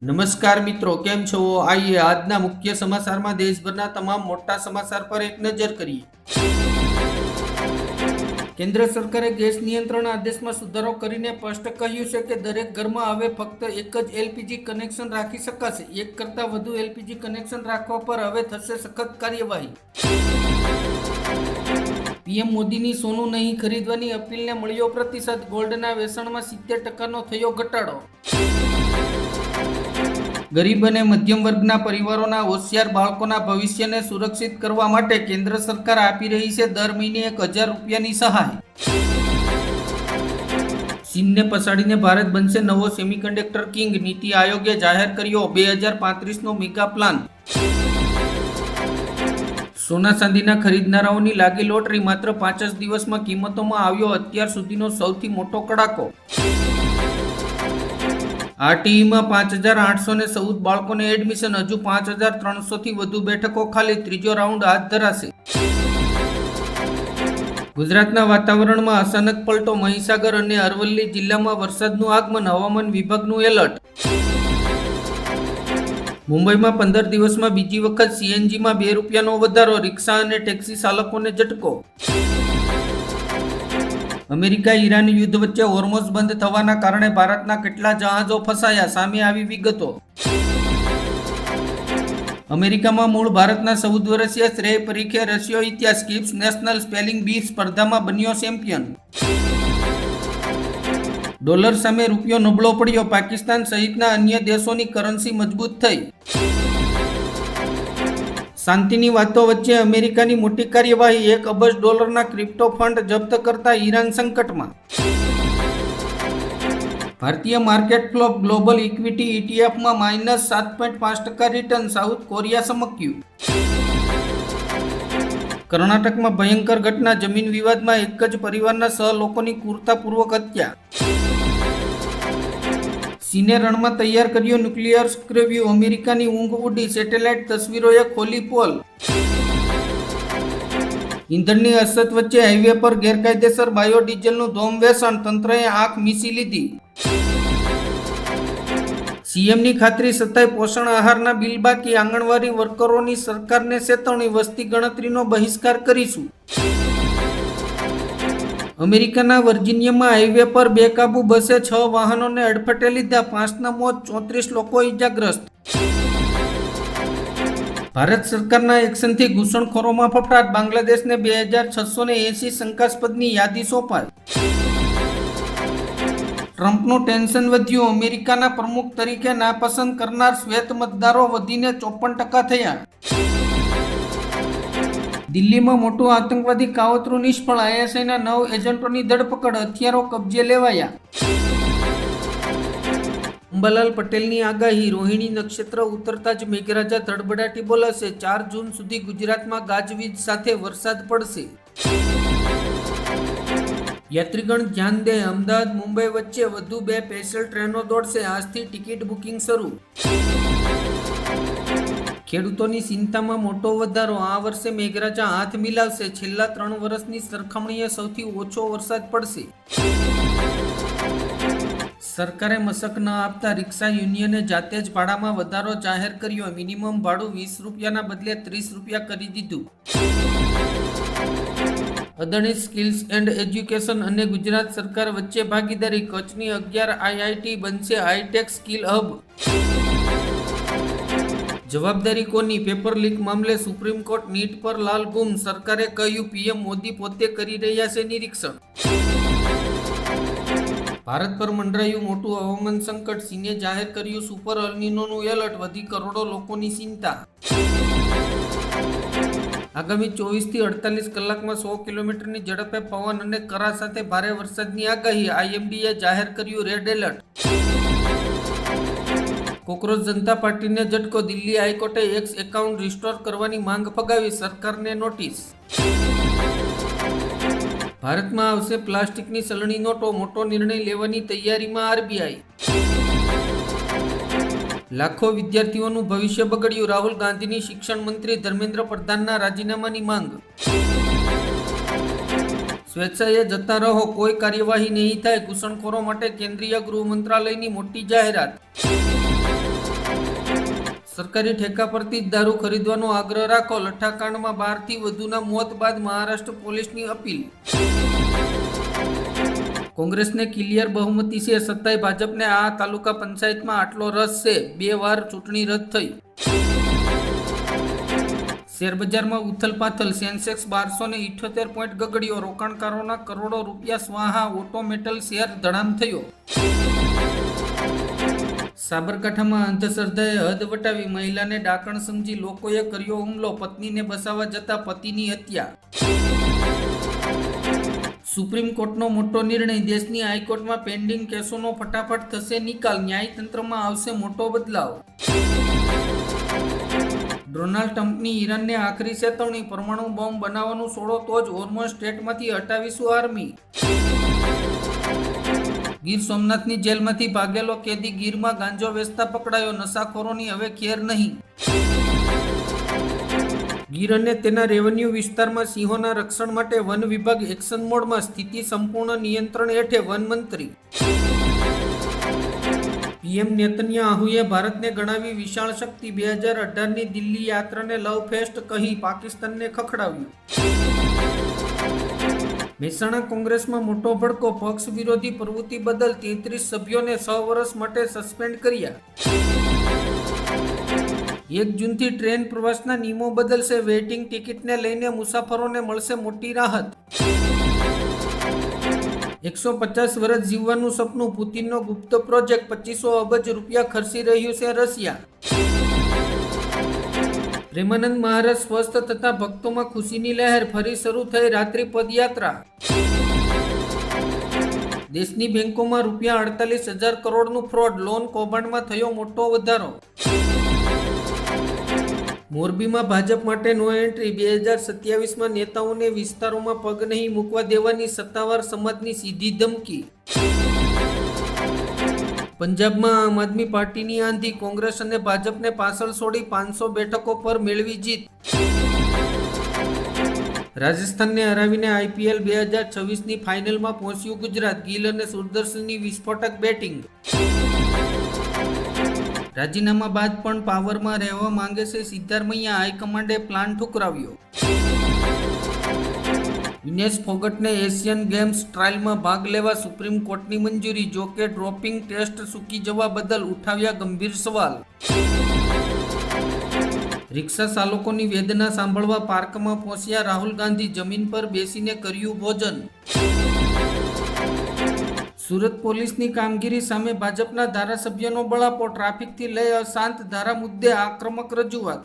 નમસ્કાર મિત્રો, કેમ છો? આइए આજના મુખ્ય સમાચારમાં દેશભરના તમામ મોટા સમાચાર પર એક નજર કરીએ. કેન્દ્ર સરકારે ગેસ નિયંત્રણ આદેશમાં સુધારો કરીને સ્પષ્ટ કહ્યું છે કે દરેક ઘરમાં હવે ફક્ત એક જ એલપીજી કનેક્શન રાખી શકાશે. એક કરતાં વધુ એલપીજી કનેક્શન રાખવા પર હવે થશે સખત કાર્યવાહી. પીએમ મોદીની સોનું નહીં ખરીદવાની અપીલને મળ્યો પ્રતિસાદ. ગોલ્ડના વેચાણમાં 70% થયો ઘટાડો. ગરીબ અને મધ્યમ વર્ગના પરિવારોના હોશિયાર બાળકોના ભવિષ્યને સુરક્ષિત કરવા માટે કેન્દ્ર સરકાર આપી રહી છે દર મહિને 1000 રૂપિયાની સહાય. ચીનને પછાડીને ભારત બનશે નવો સેમિકન્ડક્ટર કિંગ. નીતિ આયોગે જાહેર કર્યો 2035નો મેગા પ્લાન. સોના ચાંદીના ખરીદનારાઓની લાગી લોટરી. માત્ર 5 જ દિવસમાં કિંમતોમાં આવ્યો અત્યાર સુધીનો સૌથી મોટો કડાકો. આરટીઈમાં 5814 બાળકોને એડમિશન. હજુ 5300થી વધુ બેઠકો ખાલી. ત્રીજો રાઉન્ડ હાથ ધરાશે. ગુજરાતના વાતાવરણમાં અચાનક પલટો. મહીસાગર અને અરવલ્લી જિલ્લામાં વરસાદનું આગમન. હવામાન વિભાગનું એલર્ટ. મુંબઈમાં 15 દિવસમાં બીજી વખત સીએનજીમાં ₹2નો વધારો. રિક્ષા અને ટેક્સી ચાલકોને ઝટકો. અમેરિકા ઈરાન યુદ્ધ વચ્ચે હોર્મોઝ બંધ થવાના કારણે ભારતના કેટલા જહાજો ફસાયા. સામે આવી વિગતો. અમેરિકામાં મૂળ ભારતના 14 વર્ષીય શ્રેય પરીખે રચ્યો ઇતિહાસ. કિપ્સ નેશનલ સ્પેલિંગ બી સ્પર્ધામાં બન્યો ચેમ્પિયન. ડોલર સામે રૂપિયો નબળો પડ્યો. પાકિસ્તાન સહિતના અન્ય દેશોની કરન્સી મજબૂત થઈ. શાંતિની વાતો વચ્ચે અમેરિકાની મોટી કાર્યવાહી. $1 અબજ ક્રિપ્ટો ફંડ જપ્ત કરતા ઈરાન સંકટમાં. ભારતીય માર્કેટ ફ્લોપ. ગ્લોબલ ઇક્વિટી ઇટીએફમાં -7.5% રિટર્ન. સાઉથ કોરિયા ચમક્યું. કર્ણાટકમાં ભયંકર ઘટના. જમીન વિવાદમાં એક જ પરિવારના 6 લોકોની ક્રૂરતાપૂર્વક હત્યા. ચીને રણમાં તૈયાર કર્યો ન્યુક્લિયર સ્ક્રેવ્યુ. અમેરિકાની ઊંઘ ઉડી. સેટેલાઇટ તસવીરોએ ખોલી પોલ. ઈંધણની અછત વચ્ચે હાઈવે પર ગેરકાયદેસર બાયોડીઝલનું ધોમ વેચાણ. તંત્રએ આંખ મીચી લીધી. સીએમની ખાતરી છતાંય પોષણ આહારના બિલ બાકી. આંગણવાડી વર્કરોની સરકારને ચેતવણી. વસ્તી ગણતરીનો બહિષ્કાર કરીશું. અમેરિકાના વર્જિનિયામાં હાઈવે પર બેકાબુ બસે 6 વાહનોને અડફેટે લીધા. 5ના મોત, 34 લોકો ઇજાગ્રસ્ત. ભારત સરકારના એક્શનથી ઘૂસણખોરોમાં ફફડાટ. બાંગ્લાદેશને 2680 શંકાસ્પદની યાદી સોંપાઈ. ટ્રમ્પનું ટેન્શન વધ્યું. અમેરિકાના પ્રમુખ તરીકે નાપસંદ કરનાર શ્વેત મતદારો વધીને 54% થયા. દિલ્હીમાં મોટું આતંકવાદી કાવતરું નિષ્ફળ. આઈએસઆઈના 9 એજન્ટોની ધરપકડ. હથિયારો કબજે લેવાયા. અંબાલાલ પટેલની આગાહી. રોહિણી નક્ષત્ર ઉતરતા જ મેઘરાજા ધડબડાટી બોલાશે. 4 જૂન સુધી ગુજરાતમાં ગાજવીજ સાથે વરસાદ પડશે. યાત્રીગણ ધ્યાન દે. અમદાવાદ મુંબઈ વચ્ચે વધુ 2 સ્પેશિયલ ટ્રેનો દોડશે. આજથી ટિકિટ બુકિંગ શરૂ. ખેડૂતોની ચિંતામાં મોટો વધારો. આ વર્ષે મેઘરાજા હાથ મિલાવશે. છેલ્લા 3 વર્ષની સરખામણીએ સૌથી ઓછો વરસાદ પડશે. સરકારે મશક ન આપતા રિક્ષા યુનિયને જાતે જ ભાડામાં વધારો જાહેર કર્યો. મિનિમમ ભાડું ₹20ના બદલે ₹30 કરી દીધું. અદાણી સ્કિલ્સ એન્ડ એજ્યુકેશન અને ગુજરાત સરકાર વચ્ચે ભાગીદારી. કચ્છની 11 આઈઆઈટી બનશે હાઈટેક સ્કિલ હબ. જવાબદારી કોની? પેપર લીક મામલે સુપ્રીમ કોર્ટ નીટ પર લાલ ગુમ. સરકારે કહ્યું પીએમ મોદી પોતે કરી રહ્યા છે નિરીક્ષણ. ભારત પર મંડરાયું મોટું હવામાન સંકટ. ચીને જાહેર કર્યું સુપર અલ્નિનોનું એલર્ટ. વધી કરોડો લોકોની ચિંતા. આગામી 24 થી 48 કલાકમાં 100 કિલોમીટરની ઝડપે પવન અને કરા સાથે ભારે વરસાદની આગાહી. આઈએમડીએ જાહેર કર્યું રેડ એલર્ટ. કોકરોચ જનતા પાર્ટીને ઝટકો. દિલ્હી હાઈકોર્ટે એક્સ એકાઉન્ટ રિસ્ટોર કરવાની માંગ ફગાવી. સરકારને નોટિસ. ભારતમાં આવશે પ્લાસ્ટિકની ચલણી નોટો. મોટો નિર્ણય લેવાની તૈયારીમાં આરબીઆઈ. લાખો વિદ્યાર્થીઓનું ભવિષ્ય બગડ્યું. રાહુલ ગાંધીની શિક્ષણ મંત્રી ધર્મેન્દ્ર પ્રધાનના રાજીનામાની માંગ. સ્વેચ્છાએ જતા રહો, કોઈ કાર્યવાહી નહીં થાય. ઘૂસણખોરો માટે કેન્દ્રીય ગૃહ મંત્રાલયની મોટી જાહેરાત. સરકારી ઠેકા પરથી જ દારૂ ખરીદવાનો આગ્રહ રાખો. લઠ્ઠાકાંડમાં 12થી વધુના મોત બાદ મહારાષ્ટ્ર પોલીસની અપીલ. કોંગ્રેસને ક્લિયર બહુમતી છે, છતાંય ભાજપને આ તાલુકા પંચાયતમાં આટલો રસ છે. 2 વાર ચૂંટણી રદ થઈ. શેરબજારમાં ઉથલપાથલ. Sensex 1278 point ગગડ્યો. રોકાણકારોના કરોડો રૂપિયા સ્વાહા. ઓટો મેટલ શેર ધડામ થયો. સાબરકાંઠામાં અંધશ્રદ્ધાએ હદ વટાવી. મહિલાને ડાકણ સમજી લોકોએ કર્યો હુમલો. પત્નીને બસાવવા જતા પતિની હત્યા. સુપ્રીમ કોર્ટનો મોટો નિર્ણય. દેશની હાઈકોર્ટમાં પેન્ડિંગ કેસોનો ફટાફટ થશે નિકાલ. ન્યાયતંત્રમાં આવશે મોટો બદલાવ. ડોનાલ્ડ ટ્રમ્પની ઈરાનને આખરી ચેતવણી. પરમાણુ બોમ્બ બનાવવાનું છોડો તો જ હોર્મોઝ સ્ટ્રેટમાંથી હટાવીશું આર્મી. ગીર સોમનાથની જેલમાંથી ભાગેલો કેદી ગીરમાં ગાંજો વેચતા પકડાયો. નશાખોરોની હવે ખેર નહીં. ગીર અને તેના રેવન્યુ વિસ્તારમાં સિંહોના રક્ષણ માટે વન વિભાગ એક્શન મોડમાં. સ્થિતિ સંપૂર્ણ નિયંત્રણ હેઠે. વન મંત્રી. પીએમ નેતન્યાહુએ ભારતને ગણાવી વિશાળ શક્તિ. 2018ની દિલ્હી યાત્રાને લવ ફેસ્ટ કહી પાકિસ્તાનને ખખડાવ્યું. મહેસાણા કોંગ્રેસમાં મોટો ભડકો. પક્ષ વિરોધી પ્રવૃત્તિ બદલ 33 સભ્યોને 6 વર્ષ માટે સસ્પેન્ડ કર્યા. 1 જૂનથી ટ્રેન પ્રવાસના નિયમો બદલશે. વેઇટિંગ ટિકિટને લઈને મુસાફરોને મળશે મોટી રાહત. 150 વર્ષ જીવવાનું સપનું. પુતિનનો ગુપ્ત પ્રોજેક્ટ. 2500 અબજ રૂપિયા ખર્ચી રહ્યું છે રશિયા. પ્રેમાનંદ મહારાજ સ્વસ્થ થતા ભક્તોમાં ખુશીની લહેર. ફરી શરૂ થઈ રાત્રિ પદયાત્રા. દેશની બેંકોમાં રૂપિયા 48,000 કરોડનું ફ્રોડ. લોન કૌભાંડમાં થયો મોટો વધારો. મોરબીમાં ભાજપ માટે નો એન્ટ્રી. 2027માં નેતાઓને વિસ્તારોમાં પગ નહીં મૂકવા દેવાની સત્તાવાર સમાજની સીધી ધમકી. પંજાબમાં આમ આદમી પાર્ટીની આંધી. કોંગ્રેસ અને ભાજપને પાછળ છોડી 500 બેઠકો પર મેળવી જીત. રાજસ્થાનને હરાવીને IPL 2026ની ફાઇનલમાં પહોંચ્યું ગુજરાત. ગિલ અને સુદર્શનની વિસ્ફોટક બેટિંગ. રાજીનામા બાદ પણ પાવરમાં રહેવા માંગે છે સિદ્ધારમૈયા. હાઈકમાન્ડે પ્લાન ઠુકરાવ્યો. વિનેશ ફોગટને એશિયન ગેમ્સ ટ્રાયલમાં ભાગ લેવા સુપ્રીમ કોર્ટની મંજૂરી. જોકે ડોપિંગ ટેસ્ટ ચૂકી જવા બદલ ઉઠાવ્યા ગંભીર સવાલ. રિક્ષા ચાલકોની વેદના સાંભળવા પાર્કમાં પહોંચ્યા રાહુલ ગાંધી. જમીન પર બેસીને કર્યું ભોજન. સુરત પોલીસની કામગીરી સામે ભાજપના ધારાસભ્યનો બળાપો. ટ્રાફિકથી લઈ અશાંત ધારા મુદ્દે આક્રમક રજૂઆત.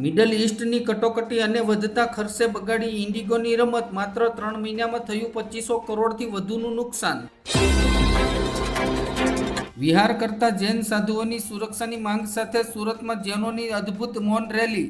મિડલ ઈસ્ટની કટોકટી અને વધતા ખર્ચે બગાડી ઇન્ડિગોની રમત. માત્ર 3 મહિનામાં થયું 2500 કરોડથી વધુનું નુકસાન. વિહાર કરતા જૈન સાધુઓની સુરક્ષાની માંગ સાથે સુરતમાં જૈનોની અદ્ભુત મૌન રેલી.